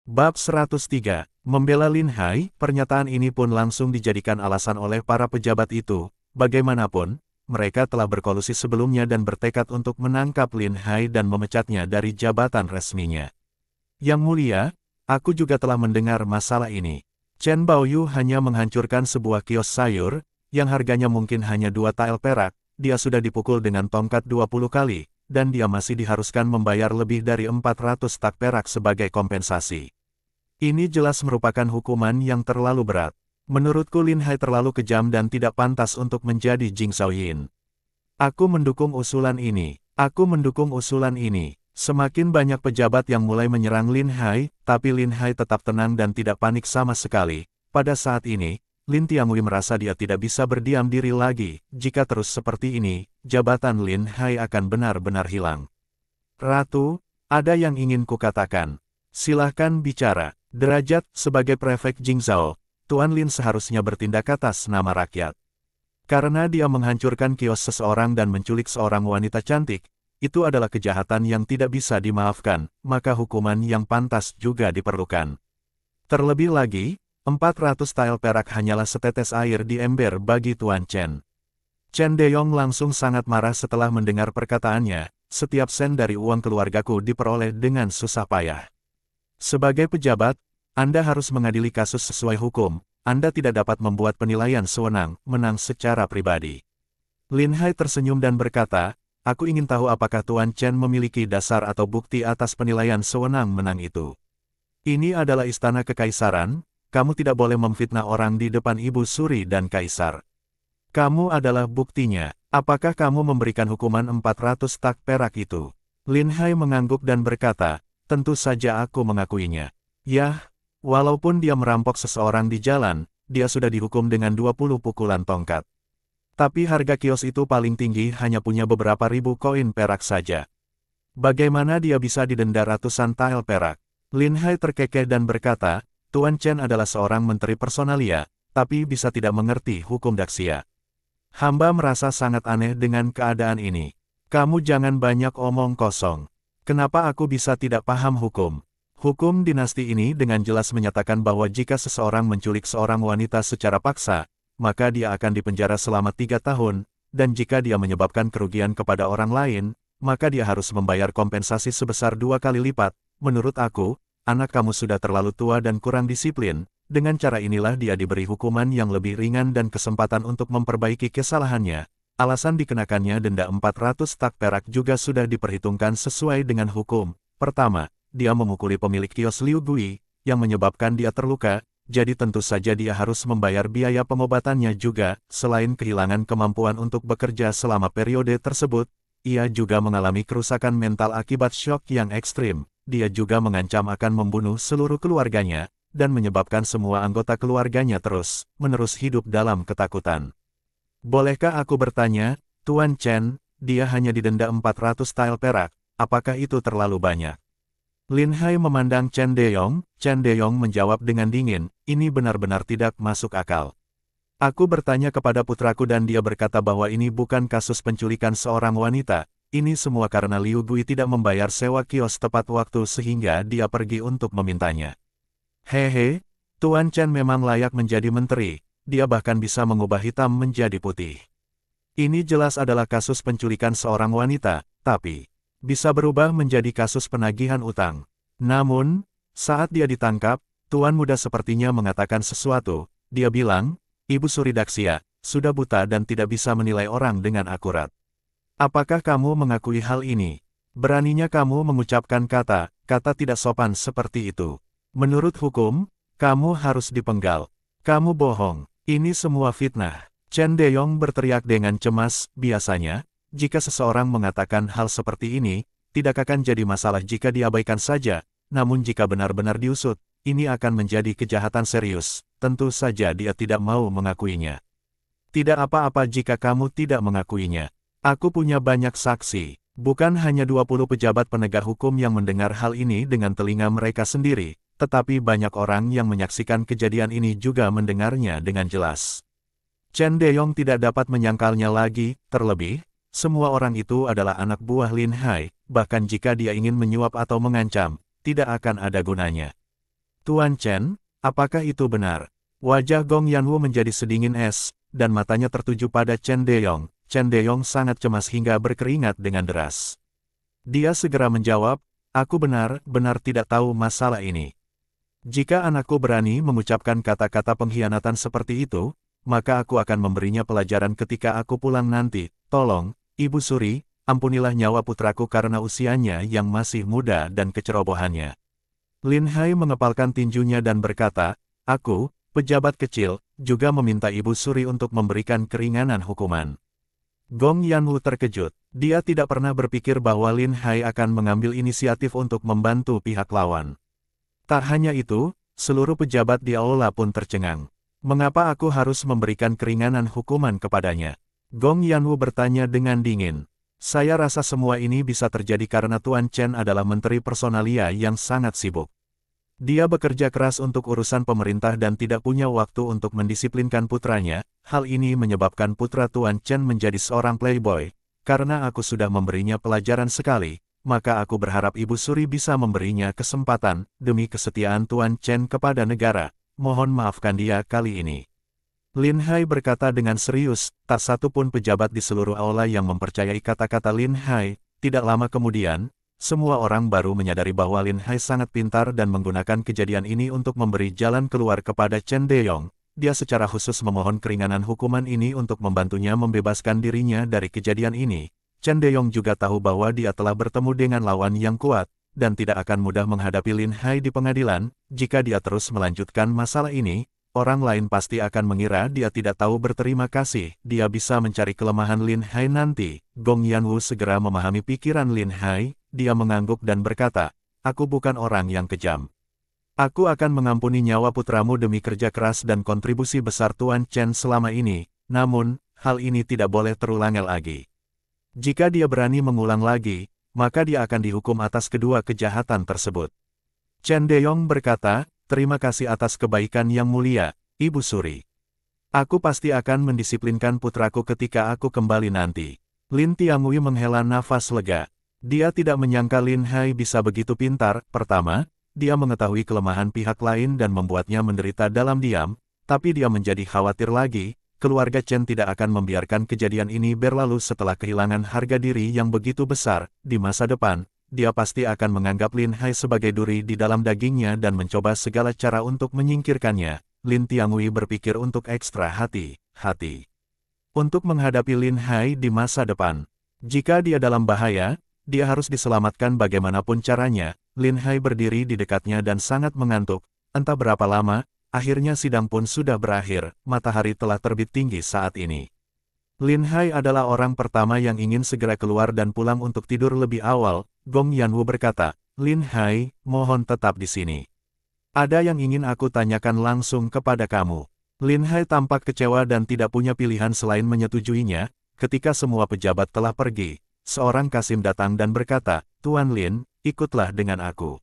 Bab 103, Membela Lin Hai. Pernyataan ini pun langsung dijadikan alasan oleh para pejabat itu. Bagaimanapun, mereka telah berkolusi sebelumnya dan bertekad untuk menangkap Lin Hai dan memecatnya dari jabatan resminya. Yang mulia, aku juga telah mendengar masalah ini. Chen Baoyu hanya menghancurkan sebuah kios sayur, yang harganya mungkin hanya 2 tael perak. Dia sudah dipukul dengan tongkat 20 kali, dan dia masih diharuskan membayar lebih dari 400 tak perak sebagai kompensasi. Ini jelas merupakan hukuman yang terlalu berat. Menurutku Lin Hai terlalu kejam dan tidak pantas untuk menjadi Jing Shaoyin. Aku mendukung usulan ini. Semakin banyak pejabat yang mulai menyerang Lin Hai, tapi Lin Hai tetap tenang dan tidak panik sama sekali. Pada saat ini, Lin Tiangui merasa dia tidak bisa berdiam diri lagi. Jika terus seperti ini, jabatan Lin Hai akan benar-benar hilang. Ratu, ada yang ingin kukatakan. Silahkan bicara. Derajat sebagai prefek Jingzhou, Tuan Lin seharusnya bertindak atas nama rakyat. Karena dia menghancurkan kios seseorang dan menculik seorang wanita cantik, itu adalah kejahatan yang tidak bisa dimaafkan, maka hukuman yang pantas juga diperlukan. Terlebih lagi, 400 tael perak hanyalah setetes air di ember bagi Tuan Chen. Chen Deyong langsung sangat marah setelah mendengar perkataannya, setiap sen dari uang keluargaku diperoleh dengan susah payah. Sebagai pejabat, Anda harus mengadili kasus sesuai hukum. Anda tidak dapat membuat penilaian sewenang-menang secara pribadi. Lin Hai tersenyum dan berkata, aku ingin tahu apakah Tuan Chen memiliki dasar atau bukti atas penilaian sewenang-menang itu. Ini adalah istana kekaisaran, kamu tidak boleh memfitnah orang di depan Ibu Suri dan Kaisar. Kamu adalah buktinya. Apakah kamu memberikan hukuman 400 tak perak itu? Lin Hai mengangguk dan berkata, tentu saja aku mengakuinya. Yah, walaupun dia merampok seseorang di jalan, dia sudah dihukum dengan 20 pukulan tongkat. Tapi harga kios itu paling tinggi hanya punya beberapa ribu koin perak saja. Bagaimana dia bisa didenda ratusan tael perak? Lin Hai terkekeh dan berkata, Tuan Chen adalah seorang menteri personalia, tapi bisa tidak mengerti hukum Daxia. Hamba merasa sangat aneh dengan keadaan ini. Kamu jangan banyak omong kosong. Kenapa aku bisa tidak paham hukum? Hukum dinasti ini dengan jelas menyatakan bahwa jika seseorang menculik seorang wanita secara paksa, maka dia akan dipenjara selama 3 tahun, dan jika dia menyebabkan kerugian kepada orang lain, maka dia harus membayar kompensasi sebesar 2 kali lipat. Menurut aku, anak kamu sudah terlalu tua dan kurang disiplin. Dengan cara inilah dia diberi hukuman yang lebih ringan dan kesempatan untuk memperbaiki kesalahannya. Alasan dikenakannya denda 400 tak perak juga sudah diperhitungkan sesuai dengan hukum. Pertama, dia memukuli pemilik kios Liu Gui, yang menyebabkan dia terluka, jadi tentu saja dia harus membayar biaya pengobatannya juga. Selain kehilangan kemampuan untuk bekerja selama periode tersebut, ia juga mengalami kerusakan mental akibat syok yang ekstrim. Dia juga mengancam akan membunuh seluruh keluarganya, dan menyebabkan semua anggota keluarganya terus-menerus hidup dalam ketakutan. Bolehkah aku bertanya, Tuan Chen, dia hanya didenda 400 tael perak, apakah itu terlalu banyak? Lin Hai memandang Chen Deyong menjawab dengan dingin, ini benar-benar tidak masuk akal. Aku bertanya kepada putraku dan dia berkata bahwa ini bukan kasus penculikan seorang wanita, ini semua karena Liu Gui tidak membayar sewa kios tepat waktu sehingga dia pergi untuk memintanya. Hehe, Tuan Chen memang layak menjadi menteri. Dia bahkan bisa mengubah hitam menjadi putih. Ini jelas adalah kasus penculikan seorang wanita, tapi bisa berubah menjadi kasus penagihan utang. Namun, saat dia ditangkap, Tuan Muda sepertinya mengatakan sesuatu. Dia bilang, Ibu Suri Daxia, sudah buta dan tidak bisa menilai orang dengan akurat. Apakah kamu mengakui hal ini? Beraninya kamu mengucapkan kata tidak sopan seperti itu. Menurut hukum, kamu harus dipenggal. Kamu bohong. Ini semua fitnah. Chen Deyong berteriak dengan cemas. Biasanya, jika seseorang mengatakan hal seperti ini, tidak akan jadi masalah jika diabaikan saja. Namun jika benar-benar diusut, ini akan menjadi kejahatan serius. Tentu saja dia tidak mau mengakuinya. Tidak apa-apa jika kamu tidak mengakuinya. Aku punya banyak saksi. Bukan hanya 20 pejabat penegak hukum yang mendengar hal ini dengan telinga mereka sendiri, tetapi banyak orang yang menyaksikan kejadian ini juga mendengarnya dengan jelas. Chen Deyong tidak dapat menyangkalnya lagi, terlebih, semua orang itu adalah anak buah Lin Hai, bahkan jika dia ingin menyuap atau mengancam, tidak akan ada gunanya. Tuan Chen, apakah itu benar? Wajah Gong Yanwu menjadi sedingin es, dan matanya tertuju pada Chen Deyong. Chen Deyong sangat cemas hingga berkeringat dengan deras. Dia segera menjawab, aku benar-benar tidak tahu masalah ini. Jika anakku berani mengucapkan kata-kata pengkhianatan seperti itu, maka aku akan memberinya pelajaran ketika aku pulang nanti. Tolong, Ibu Suri, ampunilah nyawa putraku karena usianya yang masih muda dan kecerobohannya. Lin Hai mengepalkan tinjunya dan berkata, aku, pejabat kecil, juga meminta Ibu Suri untuk memberikan keringanan hukuman. Gong Yanwu terkejut. Dia tidak pernah berpikir bahwa Lin Hai akan mengambil inisiatif untuk membantu pihak lawan. Tak hanya itu, seluruh pejabat di aula pun tercengang. Mengapa aku harus memberikan keringanan hukuman kepadanya? Gong Yanwu bertanya dengan dingin. Saya rasa semua ini bisa terjadi karena Tuan Chen adalah menteri personalia yang sangat sibuk. Dia bekerja keras untuk urusan pemerintah dan tidak punya waktu untuk mendisiplinkan putranya. Hal ini menyebabkan putra Tuan Chen menjadi seorang playboy. Karena aku sudah memberinya pelajaran sekali, maka aku berharap Ibu Suri bisa memberinya kesempatan, demi kesetiaan Tuan Chen kepada negara. Mohon maafkan dia kali ini. Lin Hai berkata dengan serius, tak satu pun pejabat di seluruh aula yang mempercayai kata-kata Lin Hai. Tidak lama kemudian, semua orang baru menyadari bahwa Lin Hai sangat pintar dan menggunakan kejadian ini untuk memberi jalan keluar kepada Chen Deyong. Dia secara khusus memohon keringanan hukuman ini untuk membantunya membebaskan dirinya dari kejadian ini. Chen Deyong juga tahu bahwa dia telah bertemu dengan lawan yang kuat, dan tidak akan mudah menghadapi Lin Hai di pengadilan. Jika dia terus melanjutkan masalah ini, orang lain pasti akan mengira dia tidak tahu berterima kasih. Dia bisa mencari kelemahan Lin Hai nanti. Gong Yanwu segera memahami pikiran Lin Hai. Dia mengangguk dan berkata, aku bukan orang yang kejam. Aku akan mengampuni nyawa putramu demi kerja keras dan kontribusi besar Tuan Chen selama ini. Namun, hal ini tidak boleh terulang lagi. Jika dia berani mengulang lagi, maka dia akan dihukum atas kedua kejahatan tersebut. Chen Deyong berkata, terima kasih atas kebaikan yang mulia, Ibu Suri. Aku pasti akan mendisiplinkan putraku ketika aku kembali nanti. Lin Tiangui menghela nafas lega. Dia tidak menyangka Lin Hai bisa begitu pintar. Pertama, dia mengetahui kelemahan pihak lain dan membuatnya menderita dalam diam, tapi dia menjadi khawatir lagi. Keluarga Chen tidak akan membiarkan kejadian ini berlalu setelah kehilangan harga diri yang begitu besar. Di masa depan, dia pasti akan menganggap Lin Hai sebagai duri di dalam dagingnya dan mencoba segala cara untuk menyingkirkannya. Lin Tiangui berpikir untuk ekstra hati-hati untuk menghadapi Lin Hai di masa depan. Jika dia dalam bahaya, dia harus diselamatkan bagaimanapun caranya. Lin Hai berdiri di dekatnya dan sangat mengantuk. Entah berapa lama, akhirnya sidang pun sudah berakhir. Matahari telah terbit tinggi saat ini. Lin Hai adalah orang pertama yang ingin segera keluar dan pulang untuk tidur lebih awal. Gong Yanwu berkata, Lin Hai, mohon tetap di sini. Ada yang ingin aku tanyakan langsung kepada kamu. Lin Hai tampak kecewa dan tidak punya pilihan selain menyetujuinya. Ketika semua pejabat telah pergi, seorang Kasim datang dan berkata, Tuan Lin, ikutlah dengan aku.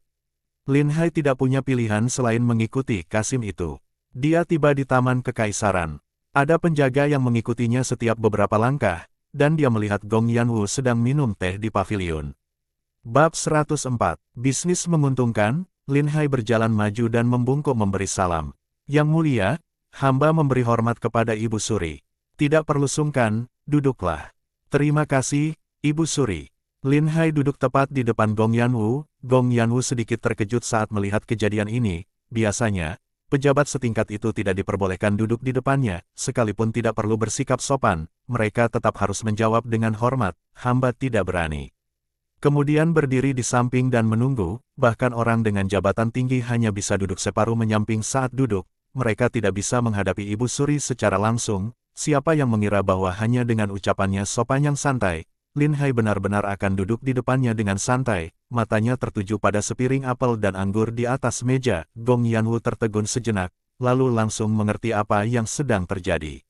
Lin Hai tidak punya pilihan selain mengikuti Kasim itu. Dia tiba di Taman Kekaisaran. Ada penjaga yang mengikutinya setiap beberapa langkah, dan dia melihat Gong Yanwu sedang minum teh di pavilion. Bab 104. Bisnis menguntungkan. Lin Hai berjalan maju dan membungkuk memberi salam. Yang mulia, hamba memberi hormat kepada Ibu Suri. Tidak perlu sungkan, duduklah. Terima kasih, Ibu Suri. Lin Hai duduk tepat di depan Gong Yanwu. Gong Yanwu sedikit terkejut saat melihat kejadian ini. Biasanya, pejabat setingkat itu tidak diperbolehkan duduk di depannya, sekalipun tidak perlu bersikap sopan. Mereka tetap harus menjawab dengan hormat, hamba tidak berani. Kemudian berdiri di samping dan menunggu, bahkan orang dengan jabatan tinggi hanya bisa duduk separuh menyamping saat duduk. Mereka tidak bisa menghadapi Ibu Suri secara langsung. Siapa yang mengira bahwa hanya dengan ucapannya sopan yang santai, Lin Hai benar-benar akan duduk di depannya dengan santai. Matanya tertuju pada sepiring apel dan anggur di atas meja. Gong Yanwu tertegun sejenak, lalu langsung mengerti apa yang sedang terjadi.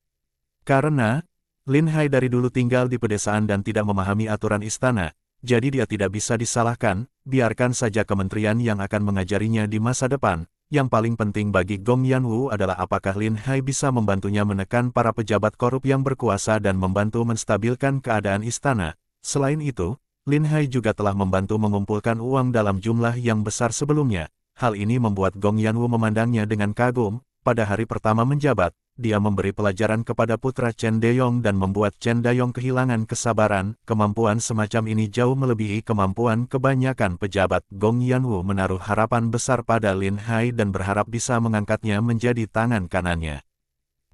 Karena Lin Hai dari dulu tinggal di pedesaan dan tidak memahami aturan istana, jadi dia tidak bisa disalahkan. Biarkan saja kementerian yang akan mengajarinya di masa depan. Yang paling penting bagi Gong Yanwu adalah apakah Lin Hai bisa membantunya menekan para pejabat korup yang berkuasa dan membantu menstabilkan keadaan istana. Selain itu, Lin Hai juga telah membantu mengumpulkan uang dalam jumlah yang besar sebelumnya. Hal ini membuat Gong Yanwu memandangnya dengan kagum. Pada hari pertama menjabat, dia memberi pelajaran kepada putra Chen Dayong dan membuat Chen Dayong kehilangan kesabaran. Kemampuan semacam ini jauh melebihi kemampuan kebanyakan pejabat. Gong Yanwu menaruh harapan besar pada Lin Hai dan berharap bisa mengangkatnya menjadi tangan kanannya.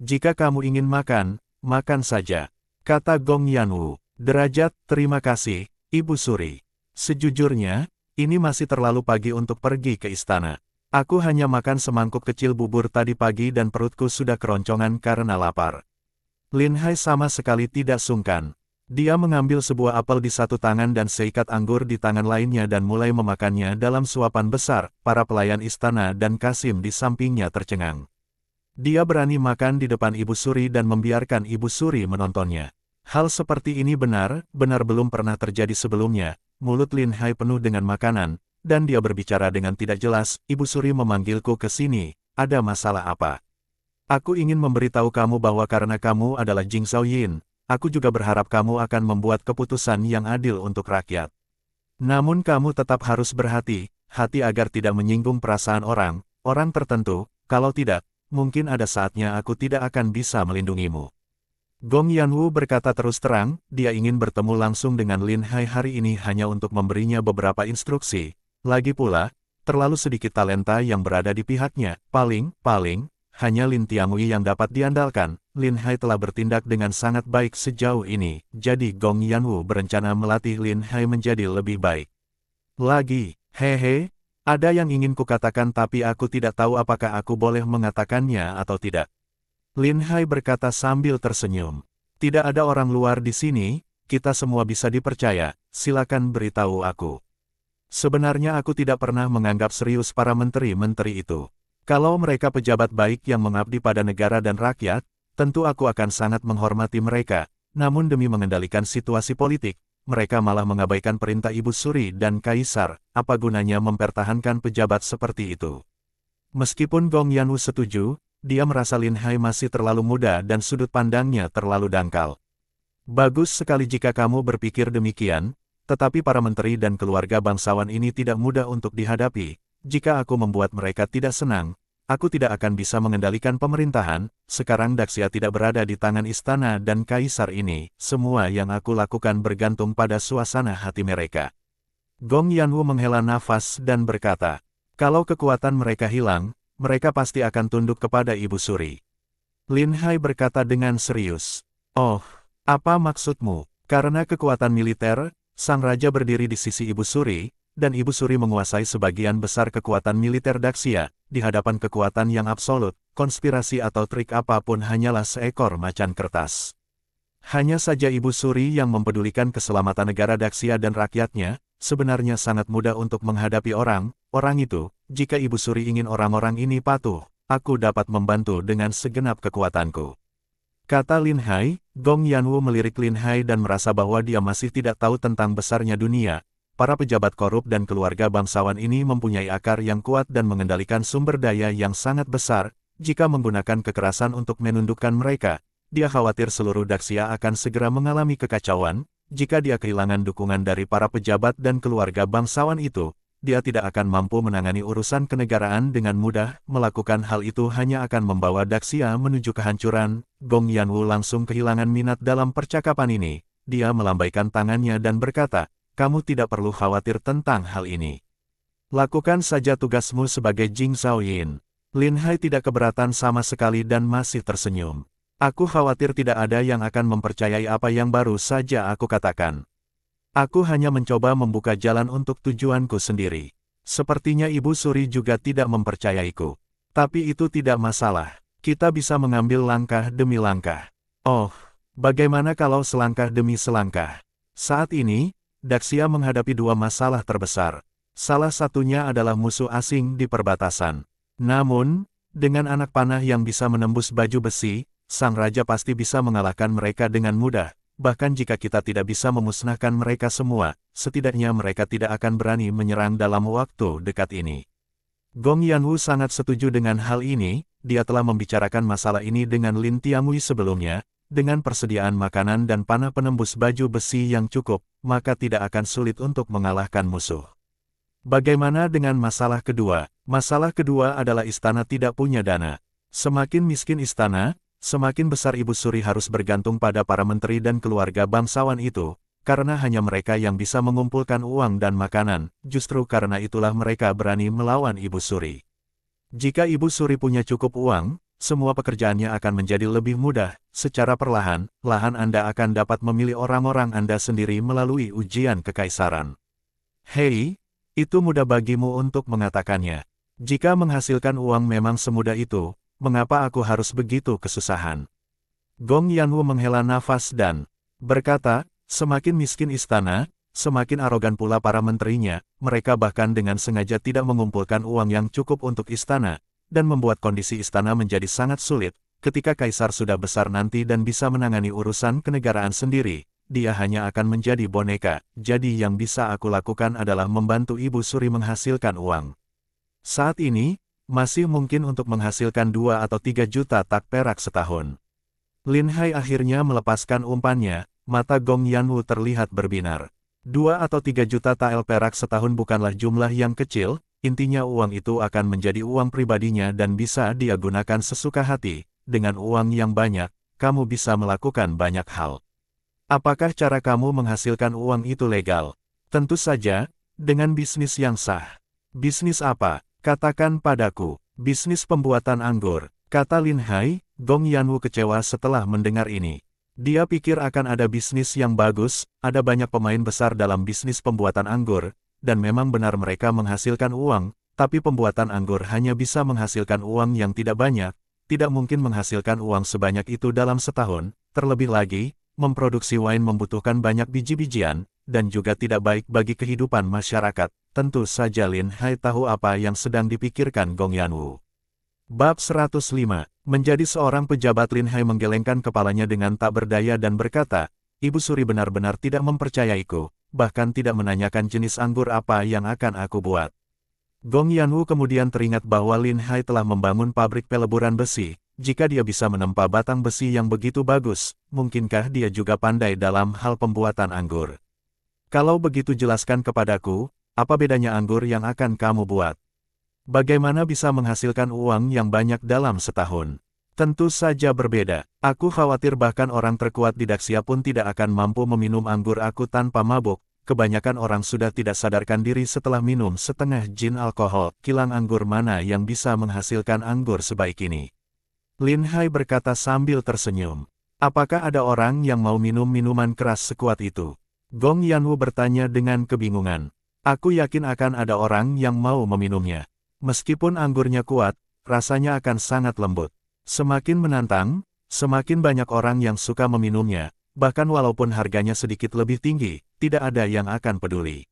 "Jika kamu ingin makan, makan saja," kata Gong Yanwu. "Derajat, terima kasih, Ibu Suri. Sejujurnya, ini masih terlalu pagi untuk pergi ke istana. Aku hanya makan semangkuk kecil bubur tadi pagi dan perutku sudah keroncongan karena lapar." Lin Hai sama sekali tidak sungkan. Dia mengambil sebuah apel di satu tangan dan seikat anggur di tangan lainnya dan mulai memakannya dalam suapan besar. Para pelayan istana dan Kasim di sampingnya tercengang. Dia berani makan di depan Ibu Suri dan membiarkan Ibu Suri menontonnya. Hal seperti ini benar-benar belum pernah terjadi sebelumnya. Mulut Lin Hai penuh dengan makanan, dan dia berbicara dengan tidak jelas. "Ibu Suri memanggilku ke sini, ada masalah apa?" "Aku ingin memberitahu kamu bahwa karena kamu adalah Jing Shaoyin, aku juga berharap kamu akan membuat keputusan yang adil untuk rakyat. Namun kamu tetap harus berhati-hati agar tidak menyinggung perasaan orang tertentu, kalau tidak, mungkin ada saatnya aku tidak akan bisa melindungimu." Gong Yanwu berkata terus terang, dia ingin bertemu langsung dengan Lin Hai hari ini hanya untuk memberinya beberapa instruksi. Lagi pula, terlalu sedikit talenta yang berada di pihaknya. Paling, hanya Lin Tiangyue yang dapat diandalkan. Lin Hai telah bertindak dengan sangat baik sejauh ini, jadi Gong Yanwu berencana melatih Lin Hai menjadi lebih baik. Hehe, ada yang ingin kukatakan tapi aku tidak tahu apakah aku boleh mengatakannya atau tidak. Lin Hai berkata sambil tersenyum. "Tidak ada orang luar di sini, kita semua bisa dipercaya, silakan beritahu aku." Sebenarnya aku tidak pernah menganggap serius para menteri-menteri itu. Kalau mereka pejabat baik yang mengabdi pada negara dan rakyat, tentu aku akan sangat menghormati mereka. Namun demi mengendalikan situasi politik, mereka malah mengabaikan perintah Ibu Suri dan Kaisar. Apa gunanya mempertahankan pejabat seperti itu? Meskipun Gong Yanwu setuju, dia merasa Lin Hai masih terlalu muda dan sudut pandangnya terlalu dangkal. "Bagus sekali jika kamu berpikir demikian, tetapi para menteri dan keluarga bangsawan ini tidak mudah untuk dihadapi. Jika aku membuat mereka tidak senang, aku tidak akan bisa mengendalikan pemerintahan. Sekarang Daxia tidak berada di tangan istana dan kaisar ini. Semua yang aku lakukan bergantung pada suasana hati mereka." Gong Yanwu menghela nafas dan berkata, "Kalau kekuatan mereka hilang, mereka pasti akan tunduk kepada Ibu Suri." Lin Hai berkata dengan serius, "Oh, apa maksudmu?" "Karena kekuatan militer, sang raja berdiri di sisi Ibu Suri, dan Ibu Suri menguasai sebagian besar kekuatan militer Daxia. Di hadapan kekuatan yang absolut, konspirasi atau trik apapun hanyalah seekor macan kertas. Hanya saja Ibu Suri yang mempedulikan keselamatan negara Daxia dan rakyatnya, sebenarnya sangat mudah untuk menghadapi orang itu. Jika Ibu Suri ingin orang-orang ini patuh, aku dapat membantu dengan segenap kekuatanku." Kata Lin Hai. Gong Yanwu melirik Lin Hai dan merasa bahwa dia masih tidak tahu tentang besarnya dunia. Para pejabat korup dan keluarga bangsawan ini mempunyai akar yang kuat dan mengendalikan sumber daya yang sangat besar. Jika menggunakan kekerasan untuk menundukkan mereka, dia khawatir seluruh Daxia akan segera mengalami kekacauan. Jika dia kehilangan dukungan dari para pejabat dan keluarga bangsawan itu, dia tidak akan mampu menangani urusan kenegaraan dengan mudah. Melakukan hal itu hanya akan membawa Daxia menuju kehancuran. Gong Yanwu langsung kehilangan minat dalam percakapan ini. Dia melambaikan tangannya dan berkata, "Kamu tidak perlu khawatir tentang hal ini. Lakukan saja tugasmu sebagai Jing Shaoyin." Lin Hai tidak keberatan sama sekali dan masih tersenyum. "Aku khawatir tidak ada yang akan mempercayai apa yang baru saja aku katakan. Aku hanya mencoba membuka jalan untuk tujuanku sendiri. Sepertinya Ibu Suri juga tidak mempercayaiku. Tapi itu tidak masalah. Kita bisa mengambil langkah demi langkah." "Oh, bagaimana kalau selangkah demi selangkah?" Saat ini, Daxia menghadapi dua masalah terbesar. Salah satunya adalah musuh asing di perbatasan. Namun, dengan anak panah yang bisa menembus baju besi, sang raja pasti bisa mengalahkan mereka dengan mudah. Bahkan jika kita tidak bisa memusnahkan mereka semua, setidaknya mereka tidak akan berani menyerang dalam waktu dekat ini. Gong Yanwu sangat setuju dengan hal ini. Dia telah membicarakan masalah ini dengan Lin Tiangyue sebelumnya. Dengan persediaan makanan dan panah penembus baju besi yang cukup, maka tidak akan sulit untuk mengalahkan musuh. Bagaimana dengan masalah kedua? Masalah kedua adalah istana tidak punya dana. Semakin miskin istana, semakin besar Ibu Suri harus bergantung pada para menteri dan keluarga bangsawan itu, karena hanya mereka yang bisa mengumpulkan uang dan makanan, justru karena itulah mereka berani melawan Ibu Suri. Jika Ibu Suri punya cukup uang, semua pekerjaannya akan menjadi lebih mudah. Secara perlahan-lahan Anda akan dapat memilih orang-orang Anda sendiri melalui ujian kekaisaran. Hei, itu mudah bagimu untuk mengatakannya. Jika menghasilkan uang memang semudah itu, mengapa aku harus begitu kesusahan? Gong Yanwu menghela nafas dan berkata, semakin miskin istana, semakin arogan pula para menterinya, mereka bahkan dengan sengaja tidak mengumpulkan uang yang cukup untuk istana, dan membuat kondisi istana menjadi sangat sulit. Ketika kaisar sudah besar nanti dan bisa menangani urusan kenegaraan sendiri, dia hanya akan menjadi boneka. Jadi yang bisa aku lakukan adalah membantu Ibu Suri menghasilkan uang. Saat ini, masih mungkin untuk menghasilkan 2 atau 3 juta tak perak setahun. Lin Hai akhirnya melepaskan umpannya, mata Gong Yanwu terlihat berbinar. 2 atau 3 juta tael perak setahun bukanlah jumlah yang kecil, intinya uang itu akan menjadi uang pribadinya dan bisa dia gunakan sesuka hati. Dengan uang yang banyak, kamu bisa melakukan banyak hal. Apakah cara kamu menghasilkan uang itu legal? Tentu saja, dengan bisnis yang sah. Bisnis apa? Katakan padaku. Bisnis pembuatan anggur, kata Lin Hai. Gong Yanwu kecewa setelah mendengar ini. Dia pikir akan ada bisnis yang bagus, ada banyak pemain besar dalam bisnis pembuatan anggur, dan memang benar mereka menghasilkan uang, tapi pembuatan anggur hanya bisa menghasilkan uang yang tidak banyak, tidak mungkin menghasilkan uang sebanyak itu dalam setahun, terlebih lagi, memproduksi wine membutuhkan banyak biji-bijian, dan juga tidak baik bagi kehidupan masyarakat. Tentu saja Lin Hai tahu apa yang sedang dipikirkan Gong Yanwu. Bab 105. Menjadi seorang pejabat. Lin Hai menggelengkan kepalanya dengan tak berdaya dan berkata, Ibu Suri benar-benar tidak mempercayaiku, bahkan tidak menanyakan jenis anggur apa yang akan aku buat. Gong Yanwu kemudian teringat bahwa Lin Hai telah membangun pabrik peleburan besi. Jika dia bisa menempa batang besi yang begitu bagus, mungkinkah dia juga pandai dalam hal pembuatan anggur? Kalau begitu jelaskan kepadaku, apa bedanya anggur yang akan kamu buat? Bagaimana bisa menghasilkan uang yang banyak dalam setahun? Tentu saja berbeda. Aku khawatir bahkan orang terkuat di Daxia pun tidak akan mampu meminum anggur aku tanpa mabuk. Kebanyakan orang sudah tidak sadarkan diri setelah minum setengah jin alkohol. Kilang anggur mana yang bisa menghasilkan anggur sebaik ini? Lin Hai berkata sambil tersenyum. Apakah ada orang yang mau minum minuman keras sekuat itu? Gong Yanwu bertanya dengan kebingungan. Aku yakin akan ada orang yang mau meminumnya. Meskipun anggurnya kuat, rasanya akan sangat lembut. Semakin menantang, semakin banyak orang yang suka meminumnya. Bahkan walaupun harganya sedikit lebih tinggi, tidak ada yang akan peduli.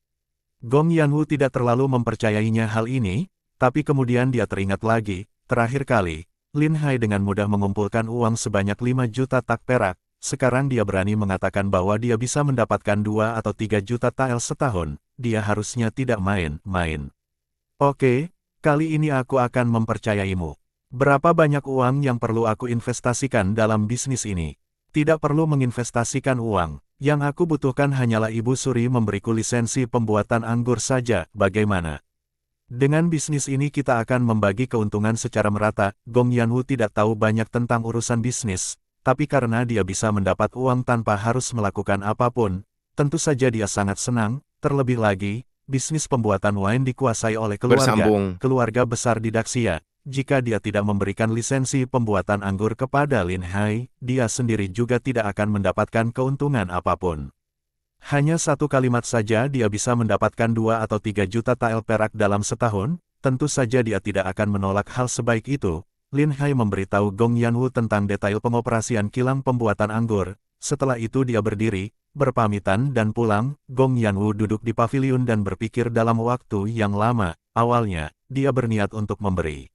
Gong Yanwu tidak terlalu mempercayainya hal ini, tapi kemudian dia teringat lagi, terakhir kali, Lin Hai dengan mudah mengumpulkan uang sebanyak 5 juta tak perak, sekarang dia berani mengatakan bahwa dia bisa mendapatkan 2 atau 3 juta tael setahun, dia harusnya tidak main-main. Oke, kali ini aku akan mempercayaimu. Berapa banyak uang yang perlu aku investasikan dalam bisnis ini? Tidak perlu menginvestasikan uang. Yang aku butuhkan hanyalah Ibu Suri memberiku lisensi pembuatan anggur saja. Bagaimana? Dengan bisnis ini kita akan membagi keuntungan secara merata. Gong Yanwu tidak tahu banyak tentang urusan bisnis, tapi karena dia bisa mendapat uang tanpa harus melakukan apapun, tentu saja dia sangat senang. Terlebih lagi, bisnis pembuatan wine dikuasai oleh keluarga besar di Daxia. Jika dia tidak memberikan lisensi pembuatan anggur kepada Lin Hai, dia sendiri juga tidak akan mendapatkan keuntungan apapun. Hanya satu kalimat saja dia bisa mendapatkan 2 atau 3 juta tael perak dalam setahun, tentu saja dia tidak akan menolak hal sebaik itu. Lin Hai memberitahu Gong Yanwu tentang detail pengoperasian kilang pembuatan anggur. Setelah itu dia berdiri, berpamitan dan pulang. Gong Yanwu duduk di paviliun dan berpikir dalam waktu yang lama. Awalnya, dia berniat untuk memberi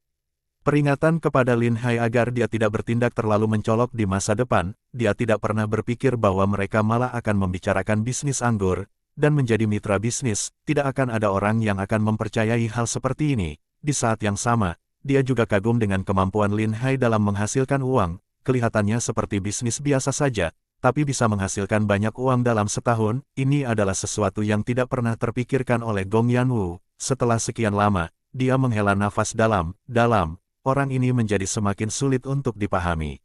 peringatan kepada Lin Hai agar dia tidak bertindak terlalu mencolok di masa depan. Dia tidak pernah berpikir bahwa mereka malah akan membicarakan bisnis anggur, dan menjadi mitra bisnis. Tidak akan ada orang yang akan mempercayai hal seperti ini. Di saat yang sama, dia juga kagum dengan kemampuan Lin Hai dalam menghasilkan uang. Kelihatannya seperti bisnis biasa saja, tapi bisa menghasilkan banyak uang dalam setahun. Ini adalah sesuatu yang tidak pernah terpikirkan oleh Gong Yanwu. Setelah sekian lama, dia menghela nafas dalam-dalam. Orang ini menjadi semakin sulit untuk dipahami.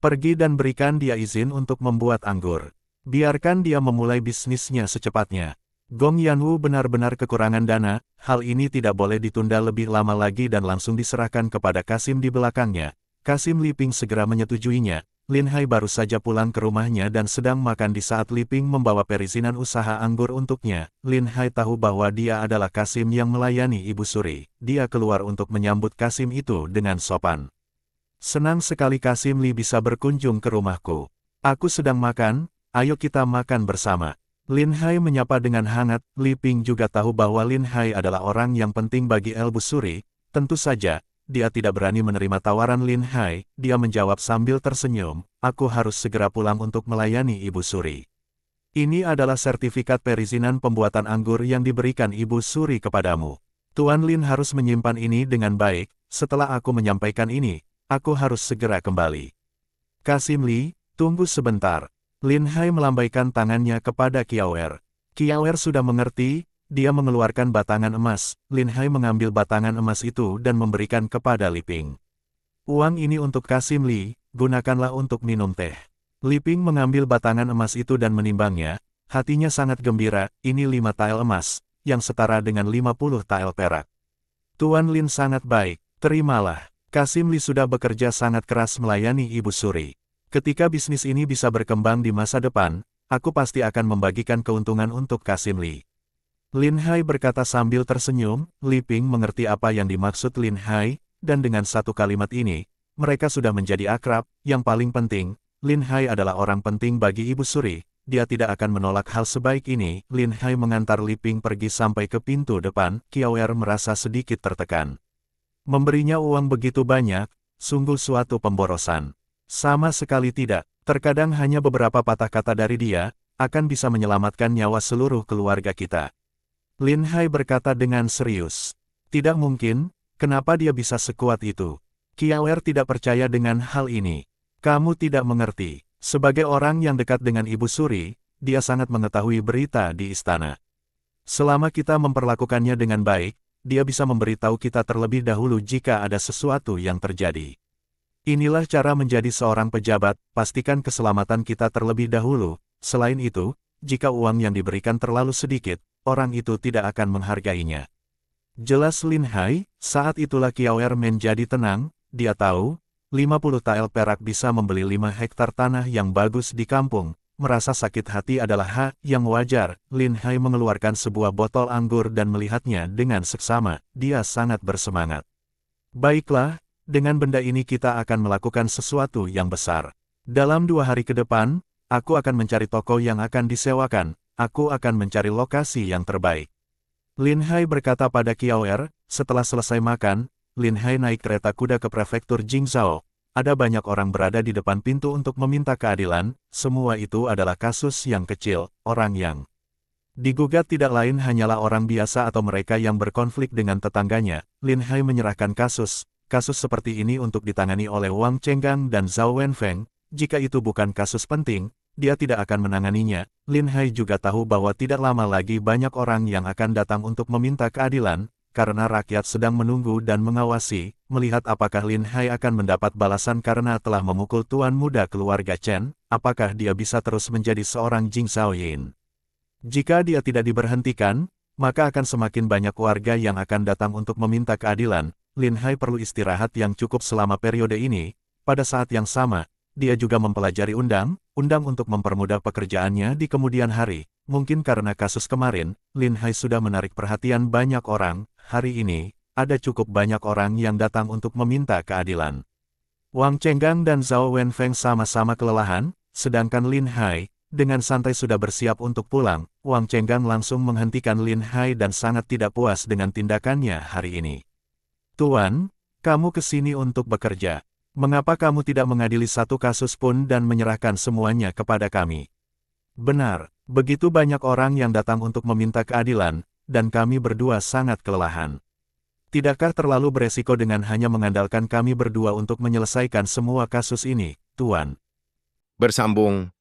Pergi dan berikan dia izin untuk membuat anggur. Biarkan dia memulai bisnisnya secepatnya. Gong Yanwu benar-benar kekurangan dana, hal ini tidak boleh ditunda lebih lama lagi dan langsung diserahkan kepada Kasim di belakangnya. Kasim Li Ping segera menyetujuinya. Lin Hai baru saja pulang ke rumahnya dan sedang makan di saat Li Ping membawa perizinan usaha anggur untuknya. Lin Hai tahu bahwa dia adalah Kasim yang melayani Ibu Suri. Dia keluar untuk menyambut Kasim itu dengan sopan. Senang sekali Kasim Li bisa berkunjung ke rumahku. Aku sedang makan, ayo kita makan bersama. Lin Hai menyapa dengan hangat. Li Ping juga tahu bahwa Lin Hai adalah orang yang penting bagi Ibu Suri. Tentu saja, dia tidak berani menerima tawaran Lin Hai. Dia menjawab sambil tersenyum, aku harus segera pulang untuk melayani Ibu Suri. Ini adalah sertifikat perizinan pembuatan anggur yang diberikan Ibu Suri kepadamu. Tuan Lin harus menyimpan ini dengan baik. Setelah aku menyampaikan ini, aku harus segera kembali. Kasim Li, tunggu sebentar. Lin Hai melambaikan tangannya kepada Kiawer. Kiawer sudah mengerti. Dia mengeluarkan batangan emas. Lin Hai mengambil batangan emas itu dan memberikan kepada Li Ping. Uang ini untuk Kasim Li, gunakanlah untuk minum teh. Li Ping mengambil batangan emas itu dan menimbangnya. Hatinya sangat gembira, ini 5 tael emas, yang setara dengan 50 tael perak. Tuan Lin sangat baik, terimalah. Kasim Li sudah bekerja sangat keras melayani Ibu Suri. Ketika bisnis ini bisa berkembang di masa depan, aku pasti akan membagikan keuntungan untuk Kasim Li. Lin Hai berkata sambil tersenyum. Li Ping mengerti apa yang dimaksud Lin Hai, dan dengan satu kalimat ini, mereka sudah menjadi akrab. Yang paling penting, Lin Hai adalah orang penting bagi Ibu Suri, dia tidak akan menolak hal sebaik ini. Lin Hai mengantar Li Ping pergi sampai ke pintu depan. Kiawer merasa sedikit tertekan. Memberinya uang begitu banyak, sungguh suatu pemborosan. Sama sekali tidak, terkadang hanya beberapa patah kata dari dia, akan bisa menyelamatkan nyawa seluruh keluarga kita. Lin Hai berkata dengan serius. Tidak mungkin, kenapa dia bisa sekuat itu? Kiawer tidak percaya dengan hal ini. Kamu tidak mengerti. Sebagai orang yang dekat dengan Ibu Suri, dia sangat mengetahui berita di istana. Selama kita memperlakukannya dengan baik, dia bisa memberitahu kita terlebih dahulu jika ada sesuatu yang terjadi. Inilah cara menjadi seorang pejabat, pastikan keselamatan kita terlebih dahulu. Selain itu, jika uang yang diberikan terlalu sedikit, orang itu tidak akan menghargainya. Jelas Lin Hai, saat itulah Kiawer menjadi tenang, dia tahu, 50 tael perak bisa membeli 5 hektar tanah yang bagus di kampung. Merasa sakit hati adalah hak yang wajar. Lin Hai mengeluarkan sebuah botol anggur dan melihatnya dengan seksama, dia sangat bersemangat. Baiklah, dengan benda ini kita akan melakukan sesuatu yang besar. Dalam 2 hari ke depan, aku akan mencari toko yang akan disewakan. Aku akan mencari lokasi yang terbaik. Lin Hai berkata pada Kiawer. Setelah selesai makan, Lin Hai naik kereta kuda ke prefektur Jingzhou. Ada banyak orang berada di depan pintu untuk meminta keadilan. Semua itu adalah kasus yang kecil. Orang yang digugat tidak lain hanyalah orang biasa atau mereka yang berkonflik dengan tetangganya. Lin Hai menyerahkan kasus seperti ini untuk ditangani oleh Wang Chenggang dan Zhao Wenfeng. Jika itu bukan kasus penting, dia tidak akan menanganinya. Lin Hai juga tahu bahwa tidak lama lagi banyak orang yang akan datang untuk meminta keadilan, karena rakyat sedang menunggu dan mengawasi, melihat apakah Lin Hai akan mendapat balasan karena telah memukul tuan muda keluarga Chen, apakah dia bisa terus menjadi seorang Jing Shaoyin. Jika dia tidak diberhentikan, maka akan semakin banyak warga yang akan datang untuk meminta keadilan. Lin Hai perlu istirahat yang cukup selama periode ini. Pada saat yang sama, dia juga mempelajari undang untuk mempermudah pekerjaannya di kemudian hari. Mungkin karena kasus kemarin, Lin Hai sudah menarik perhatian banyak orang. Hari ini, ada cukup banyak orang yang datang untuk meminta keadilan. Wang Chenggang dan Zhao Wenfeng sama-sama kelelahan, sedangkan Lin Hai, dengan santai sudah bersiap untuk pulang. Wang Chenggang langsung menghentikan Lin Hai dan sangat tidak puas dengan tindakannya hari ini. Tuan, kamu ke sini untuk bekerja. Mengapa kamu tidak mengadili satu kasus pun dan menyerahkan semuanya kepada kami? Benar, begitu banyak orang yang datang untuk meminta keadilan, dan kami berdua sangat kelelahan. Tidakkah terlalu beresiko dengan hanya mengandalkan kami berdua untuk menyelesaikan semua kasus ini, Tuan? Bersambung